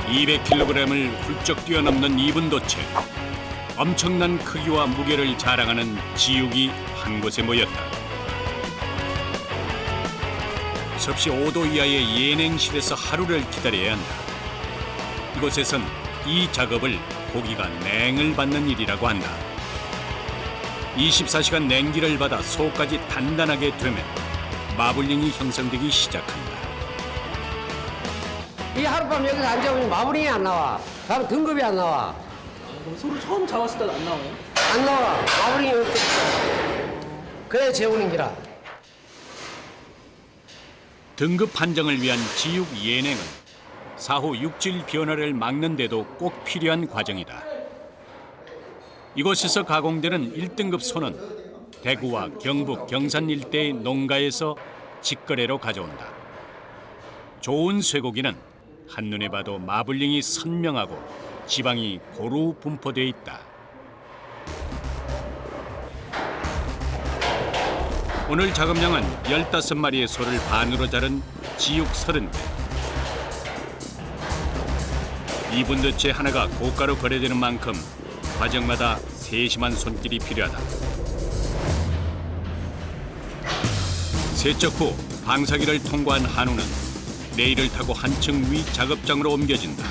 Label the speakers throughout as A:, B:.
A: 200kg을 훌쩍 뛰어넘는 이분도체. 엄청난 크기와 무게를 자랑하는 지육이 한 곳에 모였다. 섭씨 5도 이하의 예냉실에서 하루를 기다려야 한다. 이곳에선 이 작업을 고기가 냉을 받는 일이라고 한다. 24시간 냉기를 받아 속까지 단단하게 되면 마블링이 형성되기 시작한다.
B: 이 하룻밤 여기서 앉아보면 마블링이 안 나와. 바로 등급이 안 나와.
C: 그럼 소를 처음 잡았을 때도 안 나와요?
B: 안 나와. 마블링이 없어. 그래 재우는 기라.
A: 등급 판정을 위한 지육 예냉은 사후 육질 변화를 막는 데도 꼭 필요한 과정이다. 이곳에서 가공되는 1등급 소는 대구와 경북, 경산 일대의 농가에서 직거래로 가져온다. 좋은 쇠고기는 한눈에 봐도 마블링이 선명하고 지방이 고루 분포되어 있다. 오늘 작업량은 15마리의 소를 반으로 자른 지육 30개. 이분도체 하나가 고가로 거래되는 만큼 과정마다 세심한 손길이 필요하다. 세척 후 방사기를 통과한 한우는 레일을 타고 한층 위 작업장으로 옮겨진다.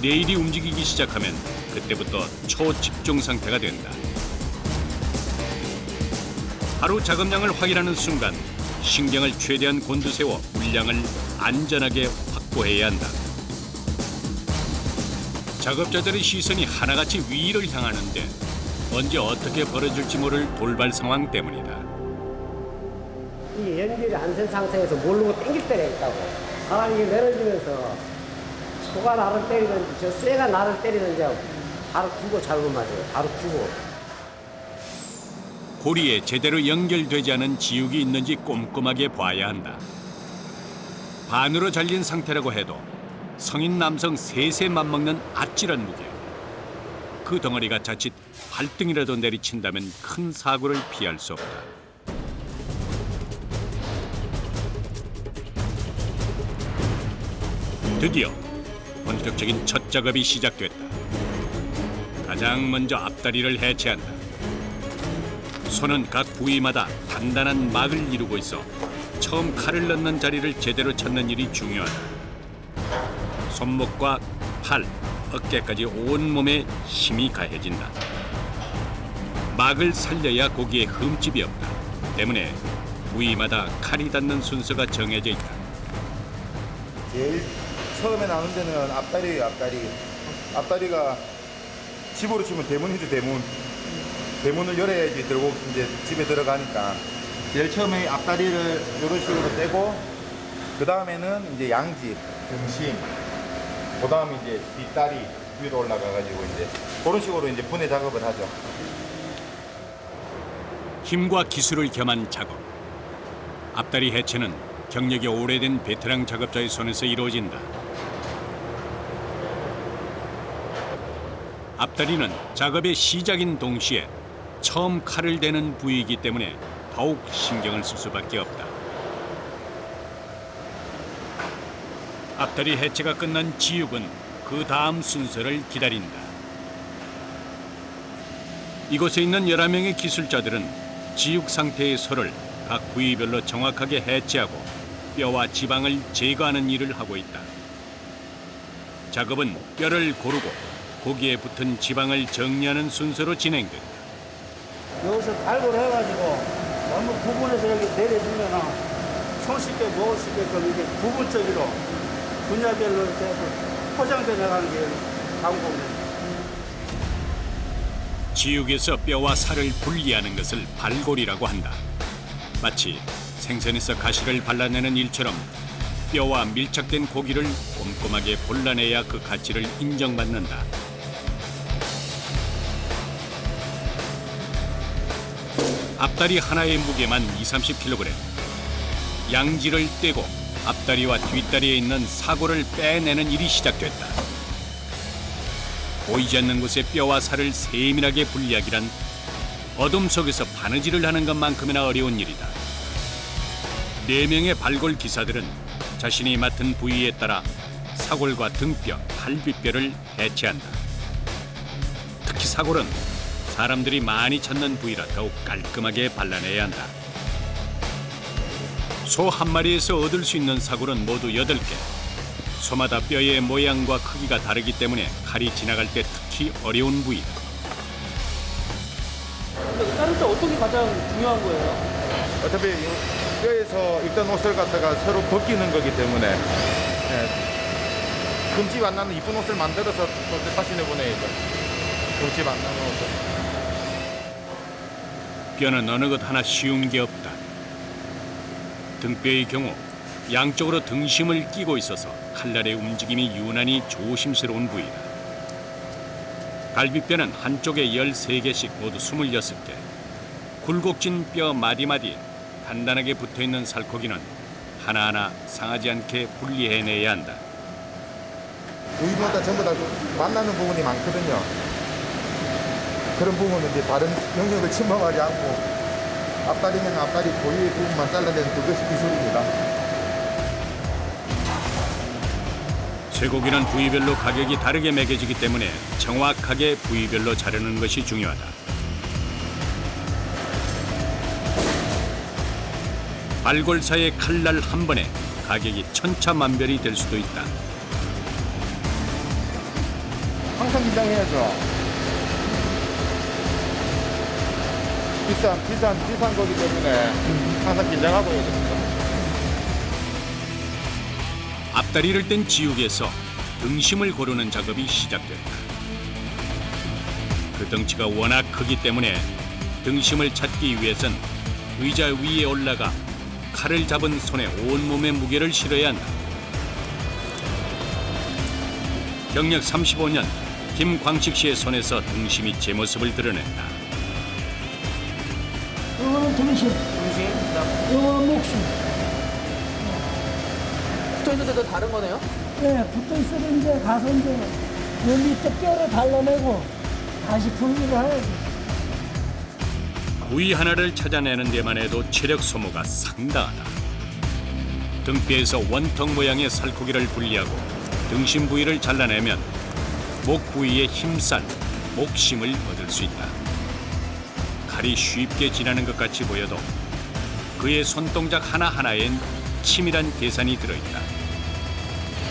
A: 레일이 움직이기 시작하면 그때부터 초집중 상태가 된다. 하루 작업량을 확인하는 순간 신경을 최대한 곤두세워 물량을 안전하게 확보해야 한다. 작업자들의 시선이 하나같이 위를 향하는데 언제 어떻게 벌어질지 모를 돌발 상황 때문이다.
B: 이 연결이 안 된 상태에서 모르고 땡길 때가 있다고. 바람이 내려지면서 소가 나를 때리든지 저 쇠가 나를 때리든지 하고 바로 두고 잘못 맞아요. 바로 두고.
A: 고리에 제대로 연결되지 않은 지육이 있는지 꼼꼼하게 봐야 한다. 반으로 잘린 상태라고 해도 성인 남성 셋에 맞먹는 아찔한 무게. 그 덩어리가 자칫 발등이라도 내리친다면 큰 사고를 피할 수 없다. 드디어 본격적인 첫 작업이 시작됐다. 가장 먼저 앞다리를 해체한다. 소는 각 부위마다 단단한 막을 이루고 있어 처음 칼을 넣는 자리를 제대로 찾는 일이 중요하다. 손목과 팔, 어깨까지 온몸에 힘이 가해진다. 막을 살려야 고기에 흠집이 없다. 때문에 부위마다 칼이 닿는 순서가 정해져 있다.
D: 제일 처음에 나오는 데는 앞다리예요, 앞다리. 앞다리가 집으로 치면 대문이죠, 대문. 대문을 열어야지 들고 이제 집에 들어가니까. 제일 처음에 앞다리를 이런 식으로 떼고, 그 다음에는 이제 양지, 등심, 그 다음에 이제 뒷다리 위로 올라가가지고 이제 그런 식으로 이제 분해 작업을 하죠.
A: 힘과 기술을 겸한 작업. 앞다리 해체는 경력이 오래된 베테랑 작업자의 손에서 이루어진다. 앞다리는 작업의 시작인 동시에 처음 칼을 대는 부위이기 때문에 더욱 신경을 쓸 수밖에 없다. 앞다리 해체가 끝난 지육은 그 다음 순서를 기다린다. 이곳에 있는 11명의 기술자들은 지육 상태의 소를 각 부위별로 정확하게 해체하고 뼈와 지방을 제거하는 일을 하고 있다. 작업은 뼈를 고르고 고기에 붙은 지방을 정리하는 순서로 진행된다.
E: 여기서 발굴을 해가지고 너무 구분해서 여기 내려주면 손쉽게 먹을 수 있게끔 이게 부분적으로 분야별로 이렇게 포장돼 나가는 게 방법입니다.
A: 지육에서 뼈와 살을 분리하는 것을 발골이라고 한다. 마치 생선에서 가시를 발라내는 일처럼 뼈와 밀착된 고기를 꼼꼼하게 골라내야 그 가치를 인정받는다. 앞다리 하나의 무게만 20-30kg. 양지를 떼고 앞다리와 뒷다리에 있는 사골을 빼내는 일이 시작됐다. 보이지 않는 곳의 뼈와 살을 세밀하게 분리하기란 어둠 속에서 바느질을 하는 것만큼이나 어려운 일이다. 4명의 발골 기사들은 자신이 맡은 부위에 따라 사골과 등뼈, 갈비뼈를 해체한다. 특히 사골은 사람들이 많이 찾는 부위라 더욱 깔끔하게 발라내야 한다. 소 한 마리에서 얻을 수 있는 사골은 모두 8개. 소마다 뼈의 모양과 크기가 다르기 때문에 칼이 지나갈 때 특히 어려운 부위다.
C: 근데 자를 때 어떤 게 가장 중요한 거예요?
D: 어차피 뼈에서 입던 옷을 갖다가 서로 벗기는 거기 때문에 금집 안 나는 이쁜 옷을 만들어서 또 다시 내보내야죠. 금집 안 나는 옷을.
A: 뼈는 어느 것 하나 쉬운 게 없다. 등뼈의 경우 양쪽으로 등심을 끼고 있어서 칼날의 움직임이 유난히 조심스러운 부위다. 갈비뼈는 한쪽에 13개씩 모두 26개. 굴곡진 뼈 마디마디 단단하게 붙어있는 살코기는 하나하나 상하지 않게 분리해내야 한다.
D: 부위마다 전부 다 만나는 부분이 많거든요. 그런 부분은 이제 다른 영역을 침범하지 않고 앞다리면 앞다리 고유의 부분만 잘라내는 그것이 기술입니다.
A: 쇠고기는 부위별로 가격이 다르게 매겨지기 때문에 정확하게 부위별로 자르는 것이 중요하다. 발골사의 칼날 한 번에 가격이 천차만별이 될 수도 있다.
D: 항상 긴장해야죠. 비싼 거기 때문에 항상 긴장하고 해야 됩니다.
A: 앞다리를 뗀 지옥에서 등심을 고르는 작업이 시작됐다. 그 덩치가 워낙 크기 때문에 등심을 찾기 위해선 의자 위에 올라가 칼을 잡은 손에 온몸의 무게를 실어야 한다. 경력 35년 김광식 씨의 손에서 등심이 제 모습을 드러낸다.
E: 이거는 등심, 이거는 목심.
C: 붙어 있는 데도 다른 거네요?
E: 네, 붙어 있으면 이제 가서 이제 요 밑에 뼈를 발라내고 다시 분리를 해야지.
A: 부위 하나를 찾아내는 데만 해도 체력 소모가 상당하다. 등뼈에서 원통 모양의 살코기를 분리하고 등심 부위를 잘라내면 목 부위에 힘싼 목심을 얻을 수 있다. 칼이 쉽게 지나는 것 같이 보여도 그의 손동작 하나하나엔 치밀한 계산이 들어있다.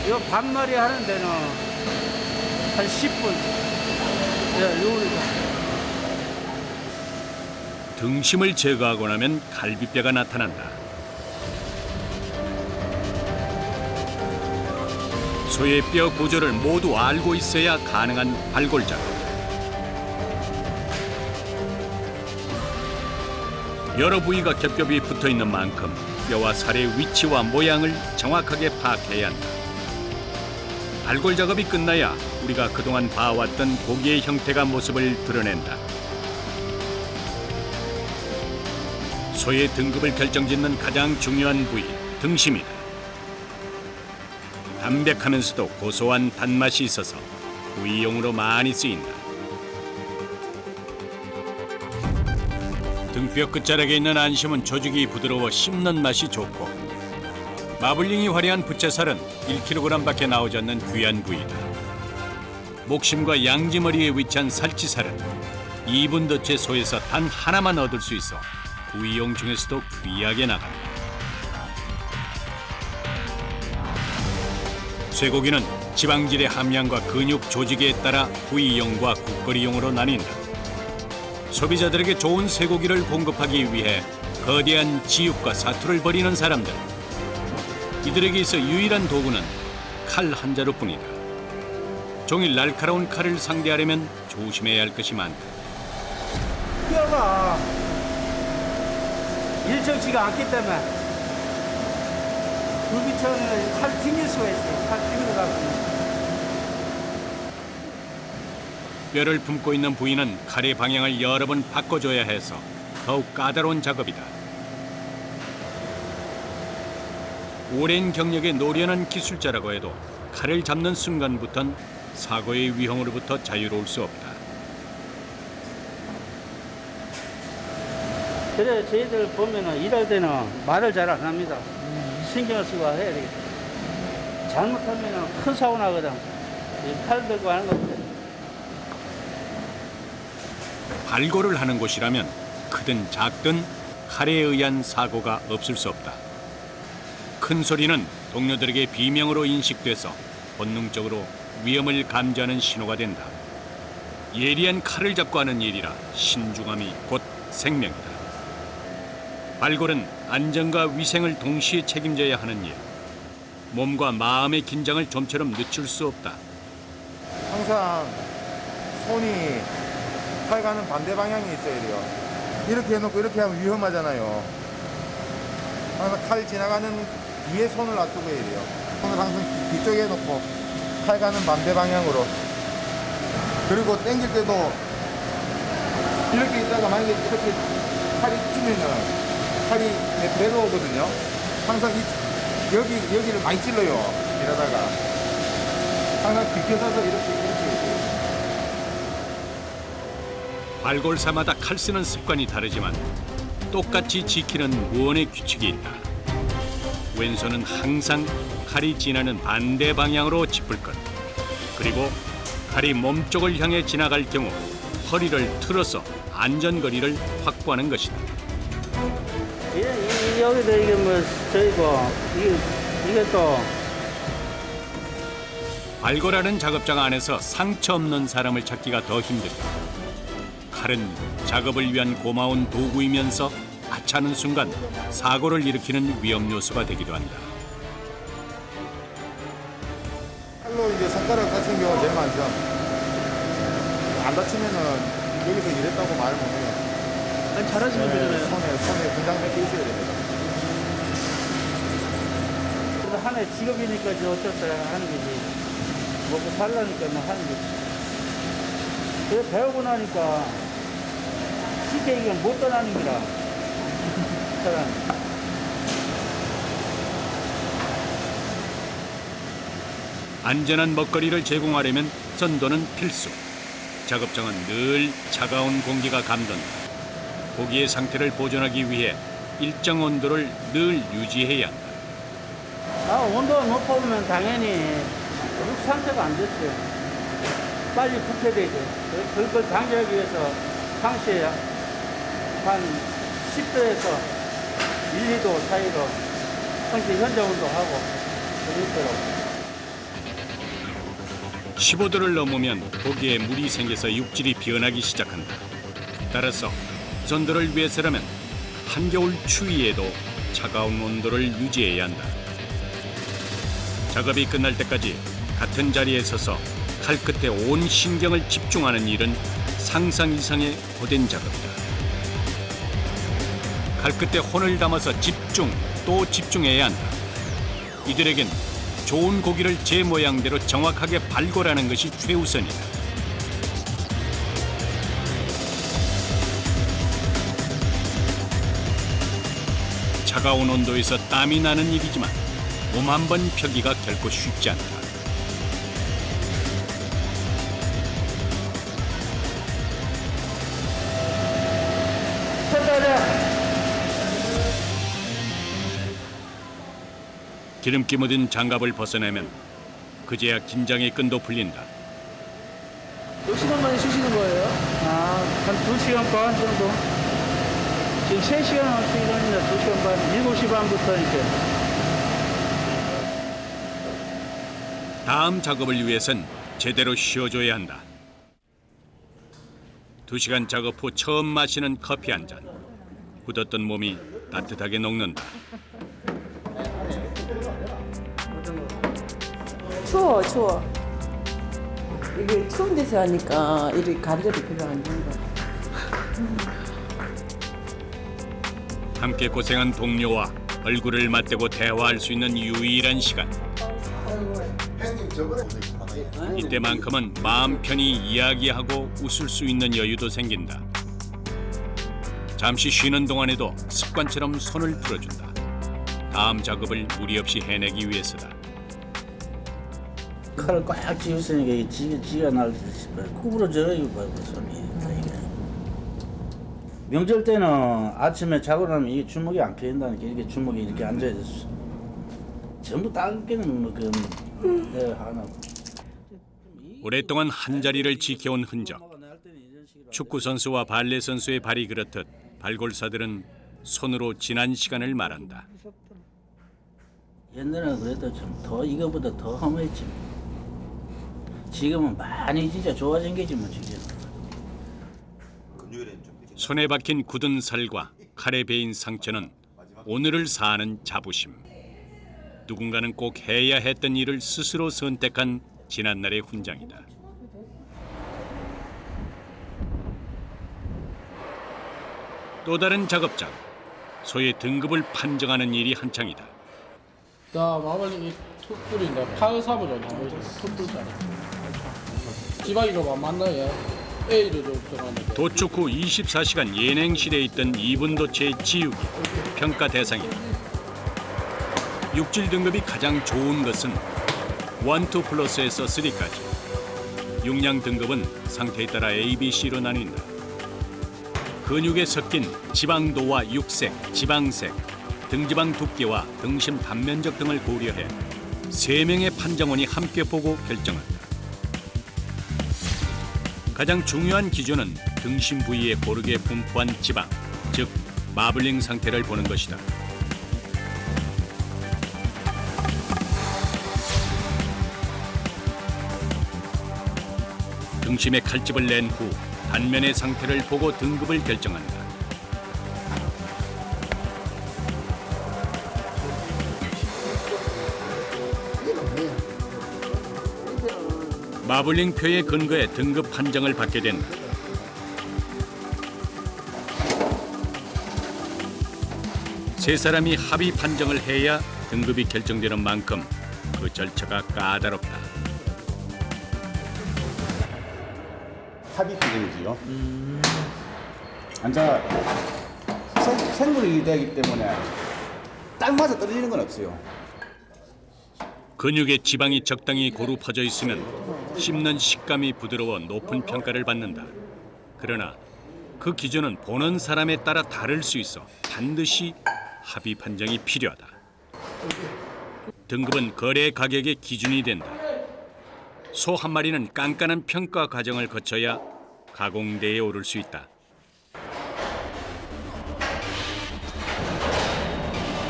E: 이거 반마리 하는 데는 한 10분. 네, 요리가.
A: 등심을 제거하고 나면 갈비뼈가 나타난다. 소의 뼈 구조를 모두 알고 있어야 가능한 발골 작업. 여러 부위가 겹겹이 붙어 있는 만큼 뼈와 살의 위치와 모양을 정확하게 파악해야 한다. 발골 작업이 끝나야 우리가 그동안 봐왔던 고기의 형태가 모습을 드러낸다. 소의 등급을 결정짓는 가장 중요한 부위, 등심이다. 담백하면서도 고소한 단맛이 있어서 구이용으로 많이 쓰인다. 등뼈 끝자락에 있는 안심은 조직이 부드러워 씹는 맛이 좋고 마블링이 화려한 부채살은 1kg밖에 나오지 않는 귀한 부위다. 목심과 양지머리에 위치한 살치살은 2분 더 채 소에서 단 하나만 얻을 수 있어 구이용 중에서도 귀하게 나간다. 쇠고기는 지방질의 함량과 근육 조직에 따라 구이용과 국거리용으로 나뉜다. 소비자들에게 좋은 쇠고기를 공급하기 위해 거대한 지육과 사투를 벌이는 사람들. 이들에게 있어 유일한 도구는 칼 한 자루뿐이다. 종일 날카로운 칼을 상대하려면 조심해야 할 것이 많다.
E: 뼈가 일정치가 않기 때문에 굴비처럼 칼 튕길 수가 있어요. 칼 튕겨가지고.
A: 뼈를 품고 있는 부위는 칼의 방향을 여러 번 바꿔줘야 해서 더욱 까다로운 작업이다. 오랜 경력의 노련한 기술자라고 해도 칼을 잡는 순간부턴 사고의 위험으로부터 자유로울 수 없다.
E: 그래 저희들 보면은 일할 때는 말을 잘 안 합니다. 신경을 쓰고 해야 되겠다. 잘못하면 큰 사고 나거든. 팔 들고 하는 건데.
A: 발골을 하는 곳이라면 크든 작든 칼에 의한 사고가 없을 수 없다. 큰 소리는 동료들에게 비명으로 인식돼서 본능적으로 위험을 감지하는 신호가 된다. 예리한 칼을 잡고 하는 일이라 신중함이 곧 생명이다. 발골은 안전과 위생을 동시에 책임져야 하는 일. 몸과 마음의 긴장을 좀처럼 늦출 수 없다.
D: 항상 손이 칼 가는 반대 방향에 있어야 돼요. 이렇게 해놓고 이렇게 하면 위험하잖아요. 항상 칼 지나가는 뒤에 손을 놔두고 해야 돼요. 손을 항상 뒤쪽에 놓고 칼 가는 반대 방향으로. 그리고 당길 때도 이렇게 있다가 만약에 이렇게 칼이 튀면은 칼이 내려오거든요. 항상 여기를 많이 찔러요. 이러다가 항상 비켜서서 이렇게 해야 돼요.
A: 발골사마다 칼 쓰는 습관이 다르지만 똑같이 지키는 무언의 규칙이 있다. 왼손은 항상 칼이 지나는 반대 방향으로 짚을 것. 그리고 칼이 몸쪽을 향해 지나갈 경우 허리를 틀어서 안전거리를 확보하는 것이다.
E: 여기도 이게 뭐 저이고 이게 또
A: 발골하는 작업장 안에서 상처 없는 사람을 찾기가 더 힘들다. 칼은 작업을 위한 고마운 도구이면서 하찮은 순간 사고를 일으키는 위험 요소가 되기도 한다.
D: 칼로 이제 손가락 다친 경우가 제일 많죠. 안 다치면은 여기서 일했다고 말 못해요.
C: 아니, 잘하시면 되잖아요.
D: 손에 분장백이 있어야 됩니다.
E: 그래도 하나의 직업이니까 이제 어쩔 수 없이 하는 거지. 먹고 살라니까 뭐 하는 거지. 그래 배우고 나니까 쉽게 이건 못 떠나는 거라. 사람.
A: 안전한 먹거리를 제공하려면 선도는 필수. 작업장은 늘 차가운 공기가 감돈다. 고기의 상태를 보존하기 위해 일정 온도를 늘 유지해야 한다.
E: 온도가 높으면 당연히 육 상태가 안 좋지. 빨리 굳게 되지. 그걸 방지하기 위해서 상시에 한 10도에서 1, 2도 사이로 상시 현재 온도하고 그렇더라고.
A: 15도를 넘으면 고기에 물이 생겨서 육질이 변하기 시작한다. 따라서 선도를 위해서라면 한겨울 추위에도 차가운 온도를 유지해야 한다. 작업이 끝날 때까지 같은 자리에 서서 칼끝에 온 신경을 집중하는 일은 상상 이상의 고된 작업이다. 칼끝에 혼을 담아서 집중 또 집중해야 한다. 이들에겐 좋은 고기를 제 모양대로 정확하게 발골하는 것이 최우선이다. 차가운 온도에서 땀이 나는 일이지만 몸 한 번 펴기가 결코 쉽지 않다. 기름기 묻은 장갑을 벗어내면 그제야 긴장의 끈도 풀린다.
C: 몇 시간 만에 쉬시는 거예요?
E: 한 2시간 반 정도. 지금 3시간 시간이나 2시간 반, 7시 반부터 이렇게.
A: 다음 작업을 위해선 제대로 쉬어줘야 한다. 2시간 작업 후 처음 마시는 커피 한 잔. 굳었던 몸이 따뜻하게 녹는다.
F: 추워. 이게 추운 데서 하니까 이렇게 관절이 별로 안 좋은 것 같아.
A: 함께 고생한 동료와 얼굴을 맞대고 대화할 수 있는 유일한 시간. 이때만큼은 마음 편히 이야기하고 웃을 수 있는 여유도 생긴다. 잠시 쉬는 동안에도 습관처럼 손을 풀어준다. 다음 작업을 무리 없이 해내기 위해서다.
E: 칼을 꽉 쥐었으니까 이게 지가 날 구부러져 이거 봐 손이. 명절 때는 아침에 자고 나면 이게 주먹이 안 펴진다니까 이렇게 주먹이 이렇게 앉아 있어. 전부 닦게는 뭐 그 네, 하나.
A: 오랫동안 한 자리를 지켜온 흔적. 축구 선수와 발레 선수의 발이 그렇듯 발골사들은 손으로 지난 시간을 말한다.
E: 옛날에는 그래도 좀 더 이거보다 더 험했지. 지금은 많이 진짜 좋아진 게지 뭐 지금.
A: 손에 박힌 굳은 살과 칼에 베인 상처는 오늘을 사는 자부심. 누군가는 꼭 해야 했던 일을 스스로 선택한 지난날의 훈장이다. 또 다른 작업장. 소의 등급을 판정하는 일이 한창이다.
G: 나 마블링이 툭불인데 8사부잖아. 툭불잖아. 지방이 좀 안 맞나 얘? A를 좀 들어가는데.
A: 도축 후 24시간 예냉실에 있던 이분도체의 지우기 평가 대상이다. 육질 등급이 가장 좋은 것은 1, 2 플러스에서 3까지. 육량 등급은 상태에 따라 A, B, C로 나뉜다. 근육에 섞인 지방도와 육색, 지방색, 등지방 두께와 등심 단면적 등을 고려해 3명의 판정원이 함께 보고 결정한다. 가장 중요한 기준은 등심 부위에 고르게 분포한 지방, 즉 마블링 상태를 보는 것이다. 등심에 칼집을 낸 후 단면의 상태를 보고 등급을 결정한다. 마블링표에 근거해 등급 판정을 받게 된다. 세 사람이 합의 판정을 해야 등급이 결정되는 만큼 그 절차가 까다롭다.
H: 합의 기준이지요. 환자가 생물이 되기 때문에 딱 맞아 떨어지는 건 없어요.
A: 근육에 지방이 적당히 고루 퍼져 있으면 씹는 식감이 부드러워 높은 평가를 받는다. 그러나 그 기준은 보는 사람에 따라 다를 수 있어 반드시 합의 판정이 필요하다. 등급은 거래 가격의 기준이 된다. 소 한 마리는 깐깐한 평가 과정을 거쳐야 가공대에 오를 수 있다.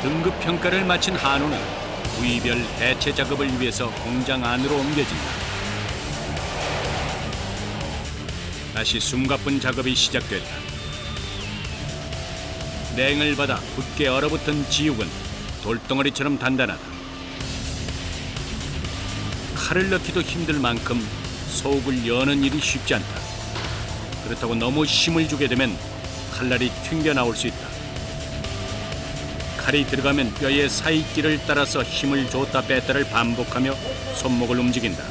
A: 등급 평가를 마친 한우는 부위별 해체 작업을 위해서 공장 안으로 옮겨진다. 다시 숨가쁜 작업이 시작됐다. 냉을 받아 굳게 얼어붙은 지육은 돌덩어리처럼 단단하다. 칼을 넣기도 힘들 만큼 속을 여는 일이 쉽지 않다. 그렇다고 너무 힘을 주게 되면 칼날이 튕겨나올 수 있다. 칼이 들어가면 뼈의 사이끼를 따라서 힘을 줬다 뺐다를 반복하며 손목을 움직인다.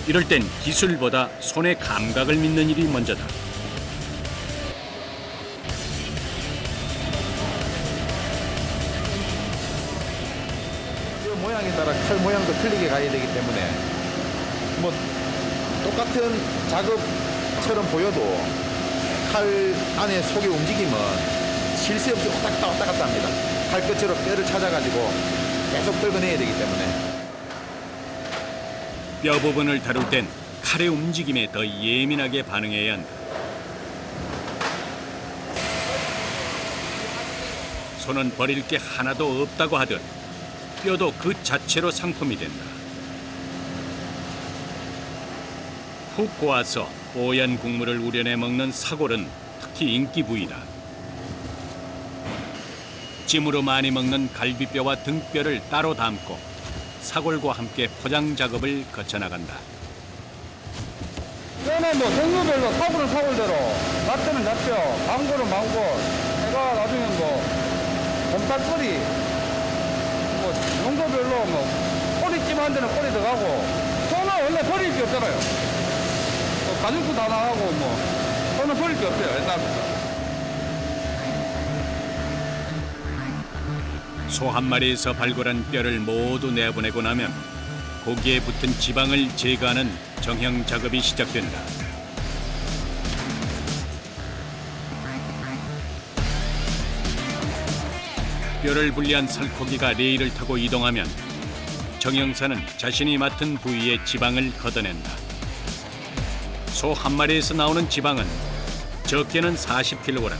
A: 이럴 땐 기술보다 손의 감각을 믿는 일이 먼저다.
D: 뼈 모양에 따라 칼 모양도 틀리게 가야 되기 때문에 뭐 똑같은 작업처럼 보여도 칼 안에 속의 움직임은 쉴 새 없이 왔다 갔다 합니다. 칼 끝으로 뼈를 찾아가지고 계속 긁어내야 되기 때문에.
A: 뼈 부분을 다룰 땐 칼의 움직임에 더 예민하게 반응해야 한다. 손은 버릴 게 하나도 없다고 하듯 뼈도 그 자체로 상품이 된다. 푹 고아서 뽀얀 국물을 우려내 먹는 사골은 특히 인기 부위다. 찜으로 많이 먹는 갈비뼈와 등뼈를 따로 담고 사골과 함께 포장 작업을 거쳐나간다.
G: 뼈는 뭐 종류별로 사골은 사골대로, 낫뼈는 낫뼈, 망고는 망고, 내가 나중에 뭐 곰탕거리, 뭐 용도별로 뭐 꼬리찜 한 데는 꼬리 들어가고, 소는 원래 버릴 게 없잖아요. 뭐 가죽도 다 나가고 뭐 소는 버릴 게 없어요 일단.
A: 소 한 마리에서 발굴한 뼈를 모두 내보내고 나면 고기에 붙은 지방을 제거하는 정형 작업이 시작된다. 뼈를 분리한 살코기가 레일을 타고 이동하면 정영사는 자신이 맡은 부위의 지방을 걷어낸다. 소 한 마리에서 나오는 지방은 적게는 40kg,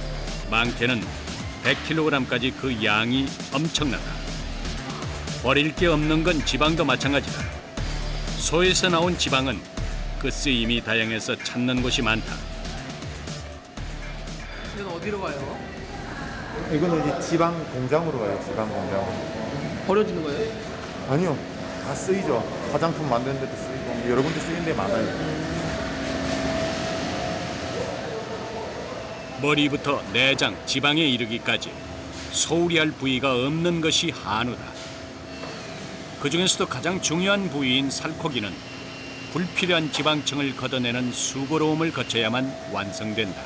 A: 많게는 100kg까지 그 양이 엄청나다. 버릴 게 없는 건 지방도 마찬가지다. 소에서 나온 지방은 그 쓰임이 다양해서 찾는 곳이 많다.
C: 이건 어디로 가요?
D: 이거는 이제 지방 공장으로 가요. 지방 공장.
C: 버려지는 거예요?
D: 아니요, 다 쓰이죠. 화장품 만드는 데도 쓰이고 여러 군데 쓰이는 데 많아요.
A: 머리부터 내장, 지방에 이르기까지 소홀히 할 부위가 없는 것이 한우다. 그 중에서도 가장 중요한 부위인 살코기는 불필요한 지방층을 걷어내는 수고로움을 거쳐야만 완성된다.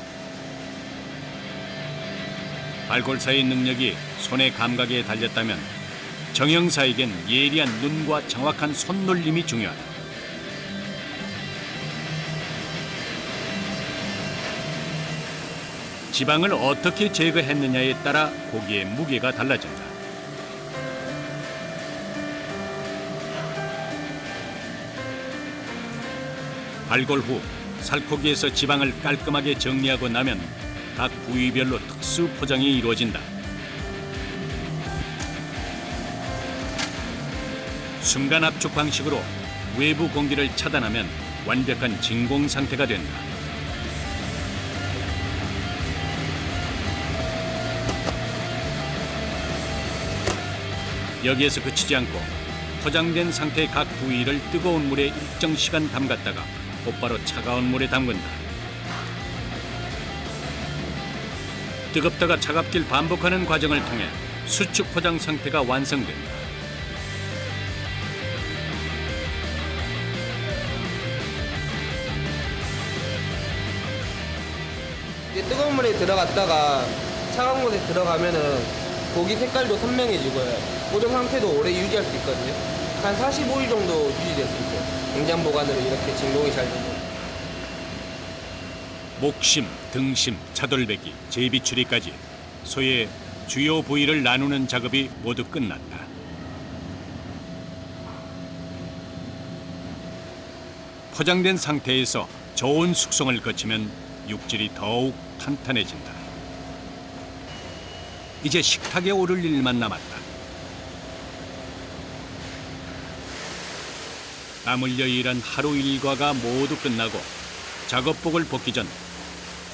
A: 발골사의 능력이 손의 감각에 달렸다면 정영사에겐 예리한 눈과 정확한 손놀림이 중요하다. 지방을 어떻게 제거했느냐에 따라 고기의 무게가 달라진다. 발골 후 살코기에서 지방을 깔끔하게 정리하고 나면 각 부위별로 특수 포장이 이루어진다. 순간 압축 방식으로 외부 공기를 차단하면 완벽한 진공 상태가 된다. 여기에서 그치지 않고 포장된 상태의 각 부위를 뜨거운 물에 일정 시간 담갔다가 곧바로 차가운 물에 담근다. 뜨겁다가 차갑길 반복하는 과정을 통해 수축 포장 상태가 완성된다.
I: 이게 뜨거운 물에 들어갔다가 차가운 곳에 들어가면은 고기 색깔도 선명해지고요. 보존 상태도 오래 유지할 수 있거든요. 한 45일 정도 유지될 수 있어요. 냉장 보관으로 이렇게 진공이 잘 되고.
A: 목심, 등심, 차돌배기, 제비추리까지 소의 주요 부위를 나누는 작업이 모두 끝났다. 포장된 상태에서 좋은 숙성을 거치면 육질이 더욱 탄탄해진다. 이제 식탁에 오를 일만 남았다. 땀 흘려 일한 하루 일과가 모두 끝나고 작업복을 벗기 전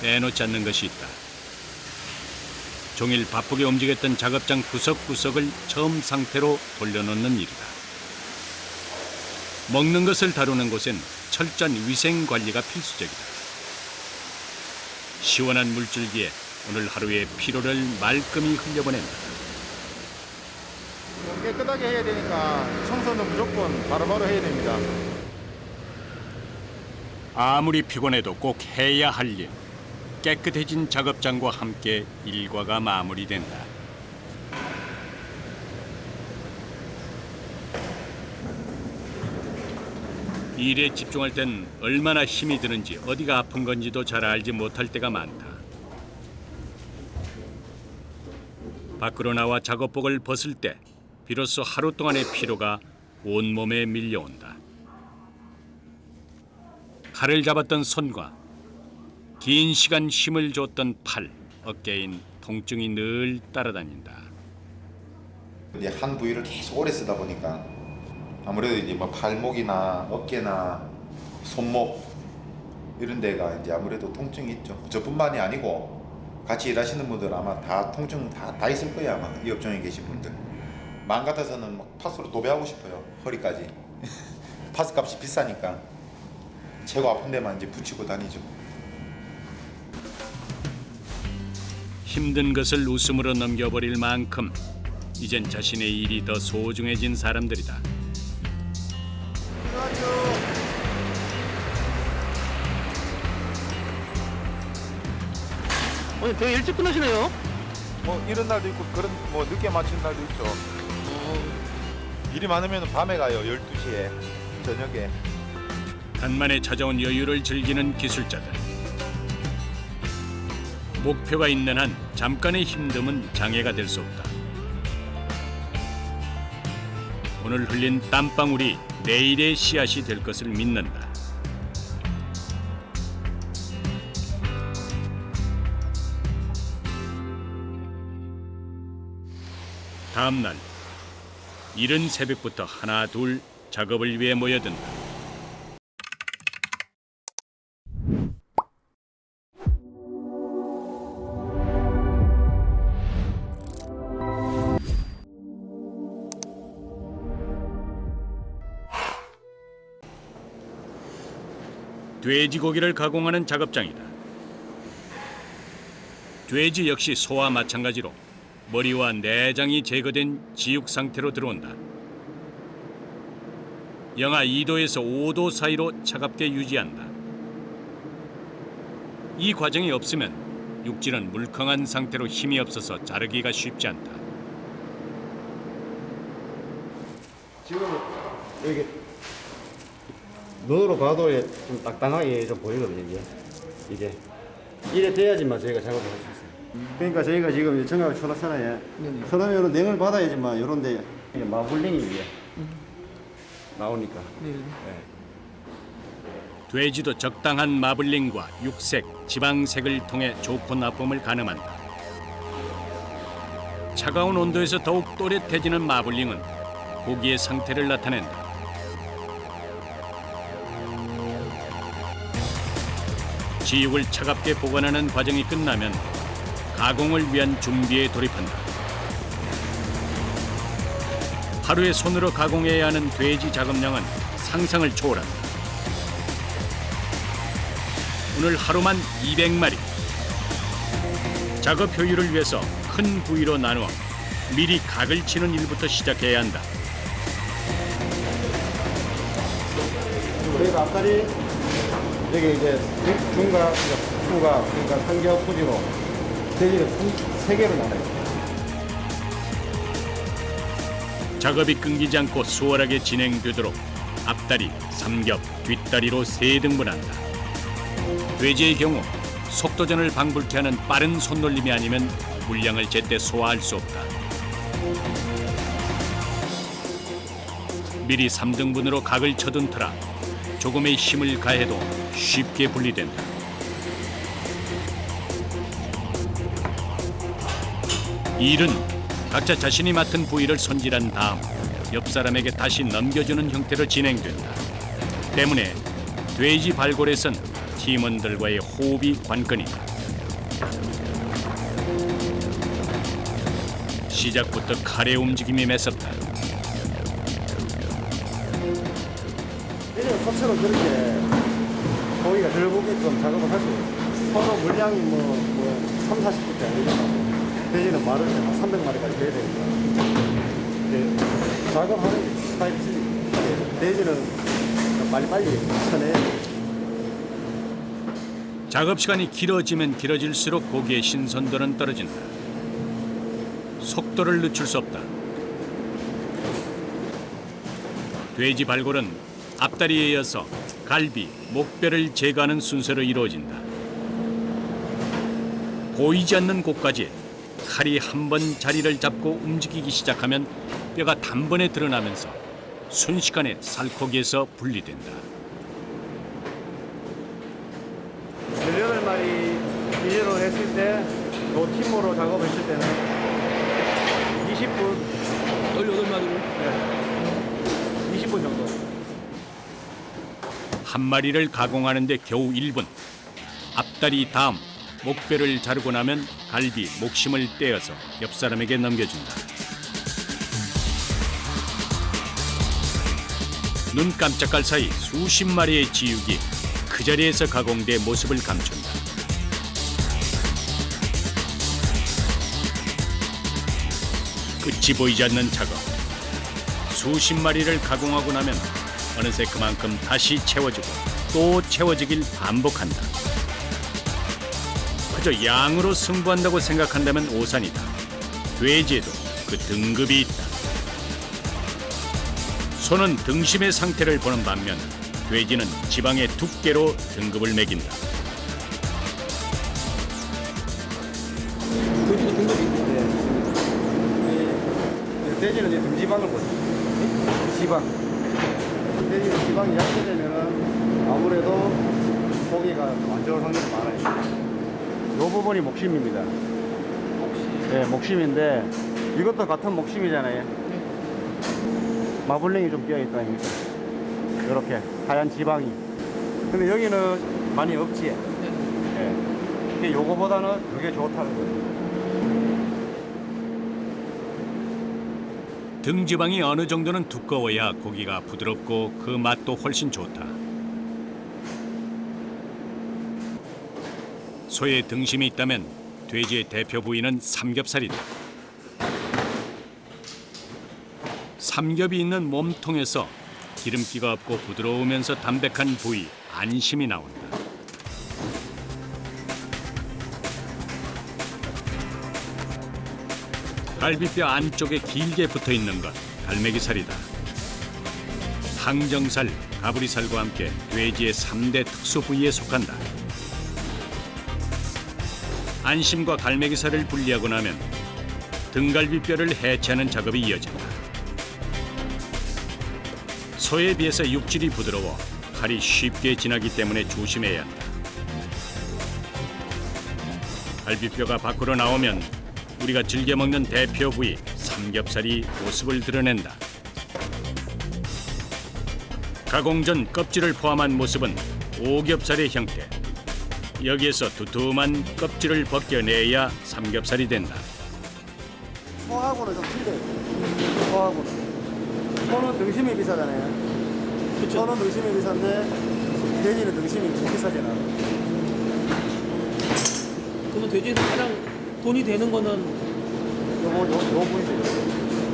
A: 빼놓지 않는 것이 있다. 종일 바쁘게 움직였던 작업장 구석구석을 처음 상태로 돌려놓는 일이다. 먹는 것을 다루는 곳엔 철저한 위생 관리가 필수적이다. 시원한 물줄기에 오늘 하루의 피로를 말끔히 흘려보낸다.
D: 깨끗하게 해야 되니까 청소는 무조건 바로바로 해야 됩니다.
A: 아무리 피곤해도 꼭 해야 할 일. 깨끗해진 작업장과 함께 일과가 마무리된다. 일에 집중할 땐 얼마나 힘이 드는지 어디가 아픈 건지도 잘 알지 못할 때가 많다. 밖으로 나와 작업복을 벗을 때 비로소 하루 동안의 피로가 온몸에 밀려온다. 칼을 잡았던 손과 긴 시간 힘을 줬던 팔, 어깨인 통증이 늘 따라다닌다.
D: 이제 한 부위를 계속 오래 쓰다 보니까 아무래도 이제 뭐 팔목이나 어깨나 손목 이런 데가 이제 아무래도 통증이 있죠. 저뿐만이 아니고 같이 일하시는 분들 아마 다 통증 다 있을 거예요. 아마 이 업종에 계신 분들. 마음 같아서는 막 파스로 도배하고 싶어요. 허리까지. 파스 값이 비싸니까 최고 아픈 데만 이제 붙이고 다니죠.
A: 힘든 것을 웃음으로 넘겨버릴 만큼 이젠 자신의 일이 더 소중해진 사람들이다.
C: 오늘 되게 일찍 끝나시네요.
D: 뭐 이런 날도 있고 그런 뭐 늦게 마치는 날도 있죠. 일이 많으면 밤에 가요. 12시에 저녁에.
A: 간만에 찾아온 여유를 즐기는 기술자들. 목표가 있는 한 잠깐의 힘듦은 장애가 될 수 없다. 오늘 오늘 흘린 땀방울이 내일의 씨앗이 될 것을 믿는다. 다음 날 이른 새벽부터 하나 둘 작업을 위해 모여든다. 돼지고기를 가공하는 작업장이다. 돼지 역시 소와 마찬가지로 머리와 내장이 제거된 지육 상태로 들어온다. 영하 2도에서 5도 사이로 차갑게 유지한다. 이 과정이 없으면 육질은 물컹한 상태로 힘이 없어서 자르기가 쉽지 않다.
B: 지금 여기 눈으로 봐도 좀 딱딱하게 좀 보이거든요. 이게 이래 돼야지만 저희가 작업을 할 수 있어요. 그러니까 저희가 지금 청각을 쳐놨잖아요. 그러면 냉을 받아야지만 이런데 마블링이 위에 나오니까.
A: 돼지도 적당한 마블링과 육색, 지방색을 통해 좋고 나쁨을 가늠한다. 차가운 온도에서 더욱 또렷해지는 마블링은 고기의 상태를 나타낸다. 지육을 차갑게 보관하는 과정이 끝나면 가공을 위한 준비에 돌입한다. 하루에 손으로 가공해야 하는 돼지 작업량은 상상을 초월한다. 오늘 하루만 200마리. 작업 효율을 위해서 큰 부위로 나누어 미리 각을 치는 일부터 시작해야 한다.
B: 저희가 앞다리 여기 이제 중과 후가 그러니까 삼겹 후지로 돼지를 3개로 나눠요.
A: 작업이 끊기지 않고 수월하게 진행되도록 앞다리, 삼겹, 뒷다리로 3등분한다. 돼지의 경우 속도전을 방불케 하는 빠른 손놀림이 아니면 물량을 제때 소화할 수 없다. 미리 3등분으로 각을 쳐둔 터라 조금의 힘을 가해도 쉽게 분리된다. 이 일은 각자 자신이 맡은 부위를 손질한 다음 옆 사람에게 다시 넘겨주는 형태로 진행된다. 때문에 돼지 발골에선 팀원들과의 호흡이 관건이다. 시작부터 칼의 움직임이 매섭다.
B: 이런 것처럼 그렇게 고기가 덜 보게끔 작업을 할 수 있어요. 서로 물량이 뭐 3, 40분대 아니잖아. 돼지는 마를 때 한 300마리까지 돼야 되니까. 작업하는 스타일이 있으니까. 돼지는 빨리빨리 쳐내야 돼.
A: 작업 시간이 길어지면 길어질수록 고기의 신선도는 떨어진다. 속도를 늦출 수 없다. 돼지 발골은 앞다리에 이어서 갈비, 목뼈를 제거하는 순서로 이루어진다. 보이지 않는 곳까지 칼이 한 번 자리를 잡고 움직이기 시작하면 뼈가 단번에 드러나면서 순식간에 살코기에서 분리된다.
B: 18마리 비닐로 했을 때, 또 팀으로 작업했을 때는 20분,
C: 18마리로?
B: 네. 20분 정도.
A: 한 마리를 가공하는데 겨우 1분. 앞다리 다음 목뼈를 자르고 나면 갈비, 목심을 떼어서 옆 사람에게 넘겨준다. 눈 깜짝할 사이 수십 마리의 지육이 그 자리에서 가공돼 모습을 감춘다. 끝이 보이지 않는 작업. 수십 마리를 가공하고 나면 어느새 그만큼 다시 채워지고 또 채워지길 반복한다. 그저 양으로 승부한다고 생각한다면 오산이다. 돼지에도 그 등급이 있다. 소는 등심의 상태를 보는 반면 돼지는 지방의 두께로 등급을 매긴다.
C: 돼지도 등급이 있는데.
B: 돼지는 이제 등지방을 보죠.
E: 지방. 근데 이 지방이 약해지면은 아무래도 고기가 안 좋을 확률이 많아요. 이 부분이 목심입니다. 네, 목심인데 이것도 같은 목심이잖아요. 마블링이 좀 끼어있다 아닙니까? 이렇게 하얀 지방이. 근데 여기는 많이 없지. 네. 근데 요거보다는 이게 좋다는 거죠.
A: 등지방이 어느 정도는 두꺼워야 고기가 부드럽고 그 맛도 훨씬 좋다. 소의 등심이 있다면 돼지의 대표 부위는 삼겹살이다. 삼겹이 있는 몸통에서 기름기가 없고 부드러우면서 담백한 부위 안심이 나온다. 갈비뼈 안쪽에 길게 붙어있는 것 갈매기살이다. 항정살, 가브리살과 함께 돼지의 3대 특수 부위에 속한다. 안심과 갈매기살을 분리하고 나면 등갈비뼈를 해체하는 작업이 이어진다. 소에 비해서 육질이 부드러워 칼이 쉽게 지나기 때문에 조심해야 한다. 갈비뼈가 밖으로 나오면 우리가 즐겨 먹는 대표 부위 삼겹살이 모습을 드러낸다. 가공 전 껍질을 포함한 모습은 오겹살의 형태. 여기에서 두툼한 껍질을 벗겨내야 삼겹살이 된다.
E: 소하고는 좀 틀려요. 소하고는. 소는 등심이 비싸잖아요. 그쵸? 소는 등심이 비싼데 돼지는 등심이 좀 비싸잖아.
C: 그러면 돼지에서 가장 돈이 되는 거는
E: 요 부위죠.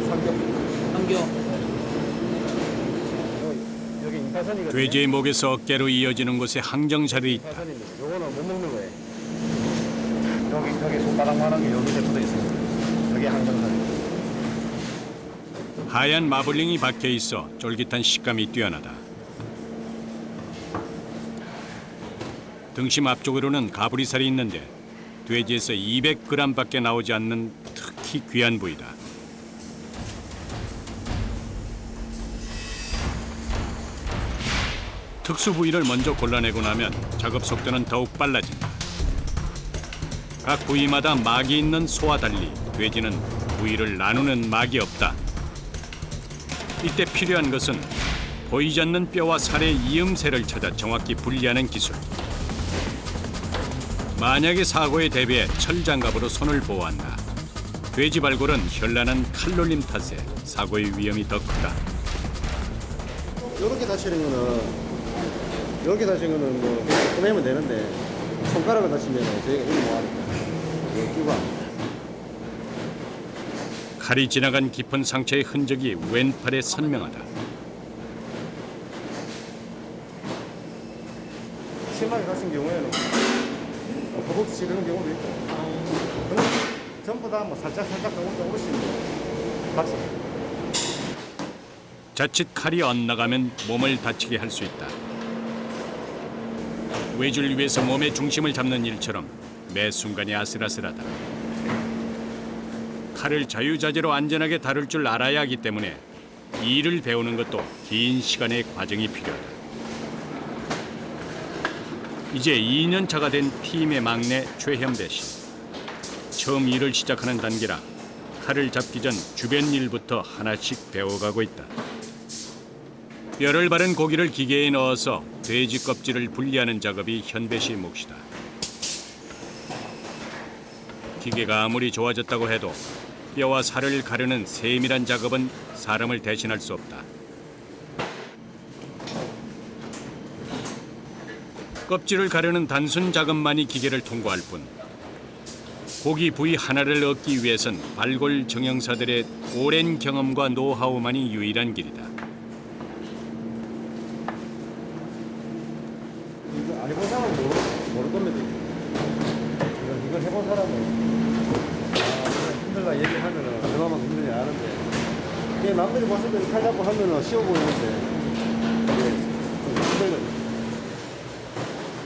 E: 삼겹.
C: 안겨.
E: 여기 인파선이거든요.
A: 돼지의 목에서 어깨로 이어지는 곳에 항정살이 있다.
E: 인파선입니다. 요거는 못 먹는 거예요. 여기 손바닥만한 게 여기 붙어 있습니다. 여기 항정살입니다.
A: 하얀 마블링이 박혀 있어 쫄깃한 식감이 뛰어나다. 등심 앞쪽으로는 가브리살이 있는데 돼지에서 200g밖에 나오지 않는 특히 귀한 부위다. 특수 부위를 먼저 골라내고 나면 작업 속도는 더욱 빨라진다. 각 부위마다 막이 있는 소와 달리 돼지는 부위를 나누는 막이 없다. 이때 필요한 것은 보이지 않는 뼈와 살의 이음새를 찾아 정확히 분리하는 기술. 만약에 사고에 대비해 철장갑으로 손을 보호한다. 돼지 발골은 현란한 칼놀림 탓에 사고의 위험이 더 크다.
E: 이렇게 다치는 거는 뭐 꺼내면 되는데 손가락을 다치면 저희가 이거 뭐하니까 이거 끼고 합니다.
A: 칼이 지나간 깊은 상처의 흔적이 왼팔에 선명하다.
E: 심하게 다친 경우에는 허벅지 찌르는 경우도 있고 전부 다 뭐 살짝 조금씩 다칩니다.
A: 자칫 칼이 엇나가면 몸을 다치게 할 수 있다. 외줄 위에서 몸의 중심을 잡는 일처럼 매 순간이 아슬아슬하다. 칼을 자유자재로 안전하게 다룰 줄 알아야 하기 때문에 이 일을 배우는 것도 긴 시간의 과정이 필요하다. 이제 2년 차가 된 팀의 막내 최현배 씨. 처음 일을 시작하는 단계라 칼을 잡기 전 주변 일부터 하나씩 배워가고 있다. 뼈를 바른 고기를 기계에 넣어서 돼지 껍질을 분리하는 작업이 현배 씨의 몫이다. 기계가 아무리 좋아졌다고 해도 뼈와 살을 가르는 세밀한 작업은 사람을 대신할 수 없다. 껍질을 가르는 단순 작업만이 기계를 통과할 뿐 고기 부위 하나를 얻기 위해선 발골 정형사들의 오랜 경험과 노하우만이 유일한 길이다.
E: 이거 안 해본 사람은 모를 겁니다. 이걸 해본 사람은 힘들다 얘기하면은 그만큼 힘들지 않은데 그냥 남들이 봤을 때 칼 잡고 하면은 쉬워 보이는데 이게 좀 힘들거든요.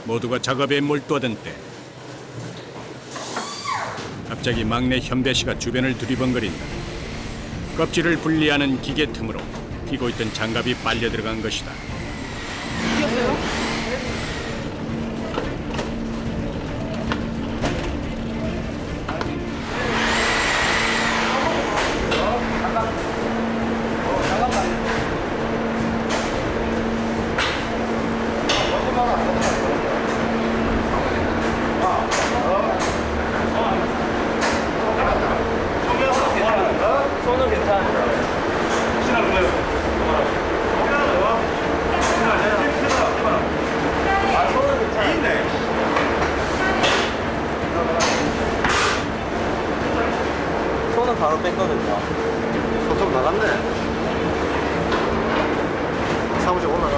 A: 모두가 작업에 몰두하던 때 갑자기 막내 현배 씨가 주변을 두리번거린다. 껍질을 분리하는 기계 틈으로 끼고 있던 장갑이 빨려 들어간 것이다.
C: 손은 괜찮아요. 손은 바로 뺐거든요.
E: 소통 나갔네. 사무실 올라가.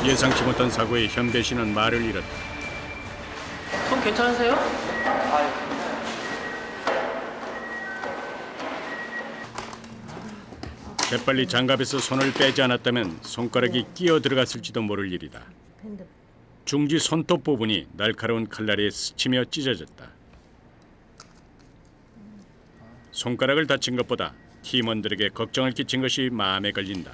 A: 예상치 못한 사고에 현배 씨는 말을 잃었다.
C: 손 괜찮으세요?
A: 재빨리 장갑에서 손을 빼지 않았다면 손가락이 끼어 들어갔을지도 모를 일이다. 중지 손톱 부분이 날카로운 칼날에 스치며 찢어졌다. 손가락을 다친 것보다 팀원들에게 걱정을 끼친 것이 마음에 걸린다.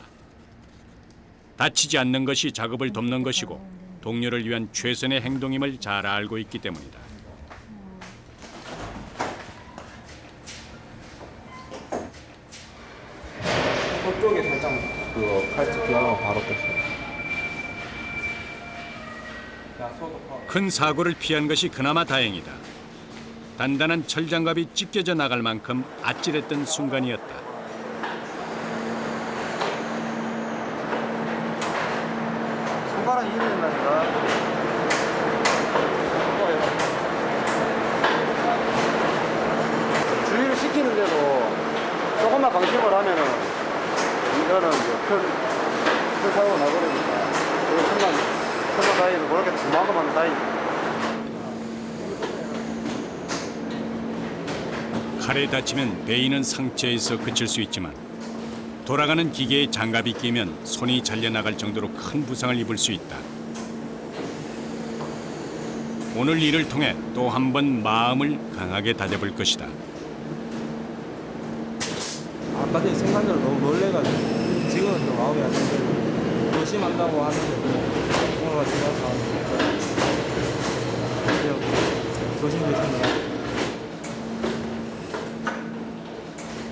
A: 다치지 않는 것이 작업을 돕는 것이고 동료를 위한 최선의 행동임을 잘 알고 있기 때문이다.
I: 저쪽에 살짝 그 칼집 기어가 바로 뺐어요.
A: 큰 사고를 피한 것이 그나마 다행이다. 단단한 철장갑이 찢겨져 나갈 만큼 아찔했던 순간이었다.
E: 손가락이 이래 된다니까. 주의를 시키는데도 조금만 방심을 하면은 이거는 큰 사고가 나버리니까. 천만 다행이도 그렇게 그만큼만 다행이다.
A: 칼에 다치면 베이는 상처에서 그칠 수 있지만 돌아가는 기계에 장갑이 끼면 손이 잘려나갈 정도로 큰 부상을 입을 수 있다. 오늘 일을 통해 또 한 번 마음을 강하게 다져볼 것이다.
I: 아까 전에 생각대로 너무 놀래가지고 지금은 좀 마음이 안 드는데 조심한다고 하는데 오늘 같이 가서 조심조심.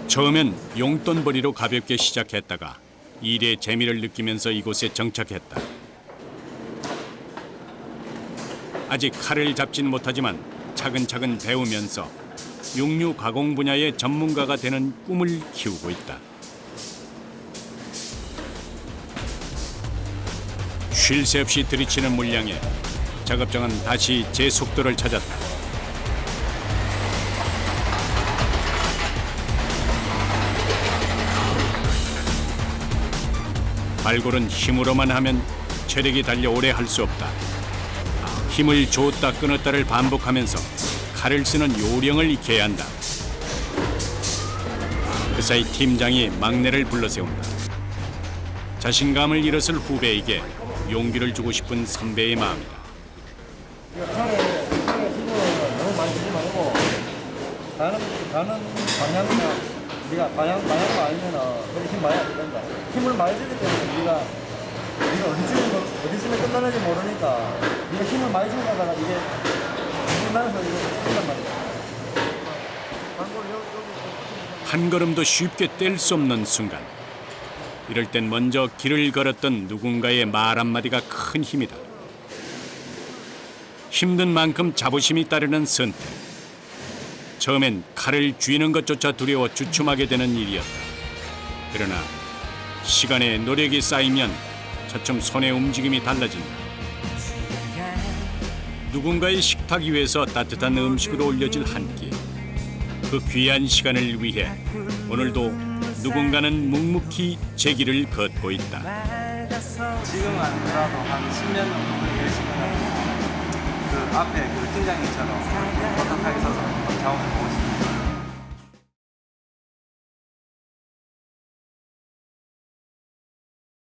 A: 처음엔 용돈벌이로 가볍게 시작했다가 일의 재미를 느끼면서 이곳에 정착했다. 아직 칼을 잡진 못하지만 차근차근 배우면서 육류 가공 분야의 전문가가 되는 꿈을 키우고 있다. 쉴 새 없이 들이치는 물량에 작업장은 다시 제 속도를 찾았다. 발골은 힘으로만 하면 체력이 달려 오래 할 수 없다. 힘을 줬다 끊었다를 반복하면서 칼을 쓰는 요령을 익혀야 한다. 그 사이 팀장이 막내를 불러세운다. 자신감을 잃었을 후배에게 용기를 주고 싶은 선배의 마음이다.
E: 칼에 힘을 너무 많이 주지 말고 가는 방향이나 네가 방향만 알면은 그렇게 힘 많이 안 된다. 힘을 많이 주기 때문에 네가 어디쯤에 끝나는지 모르니까 네가 힘을 많이 주고 가다가 이게 끝나면서 이게 끝난 말이야.
A: 한 걸음도 쉽게 뗄 수 없는 순간. 이럴 땐 먼저 길을 걸었던 누군가의 말 한마디가 큰 힘이다. 힘든 만큼 자부심이 따르는 선택. 처음엔 칼을 쥐는 것조차 두려워 주춤하게 되는 일이었다. 그러나 시간에 노력이 쌓이면 차츰 손의 움직임이 달라진다. 누군가의 식탁 위에서 따뜻한 음식으로 올려질 한 끼. 그 귀한 시간을 위해 오늘도 누군가는 묵묵히 제 길을 걷고 있다.
I: 지금은 아니더라도 한 10년 정도 열심히 하고 그 앞에 그 팀장님처럼 떳떳하게 서서 경험을 보고 싶어요.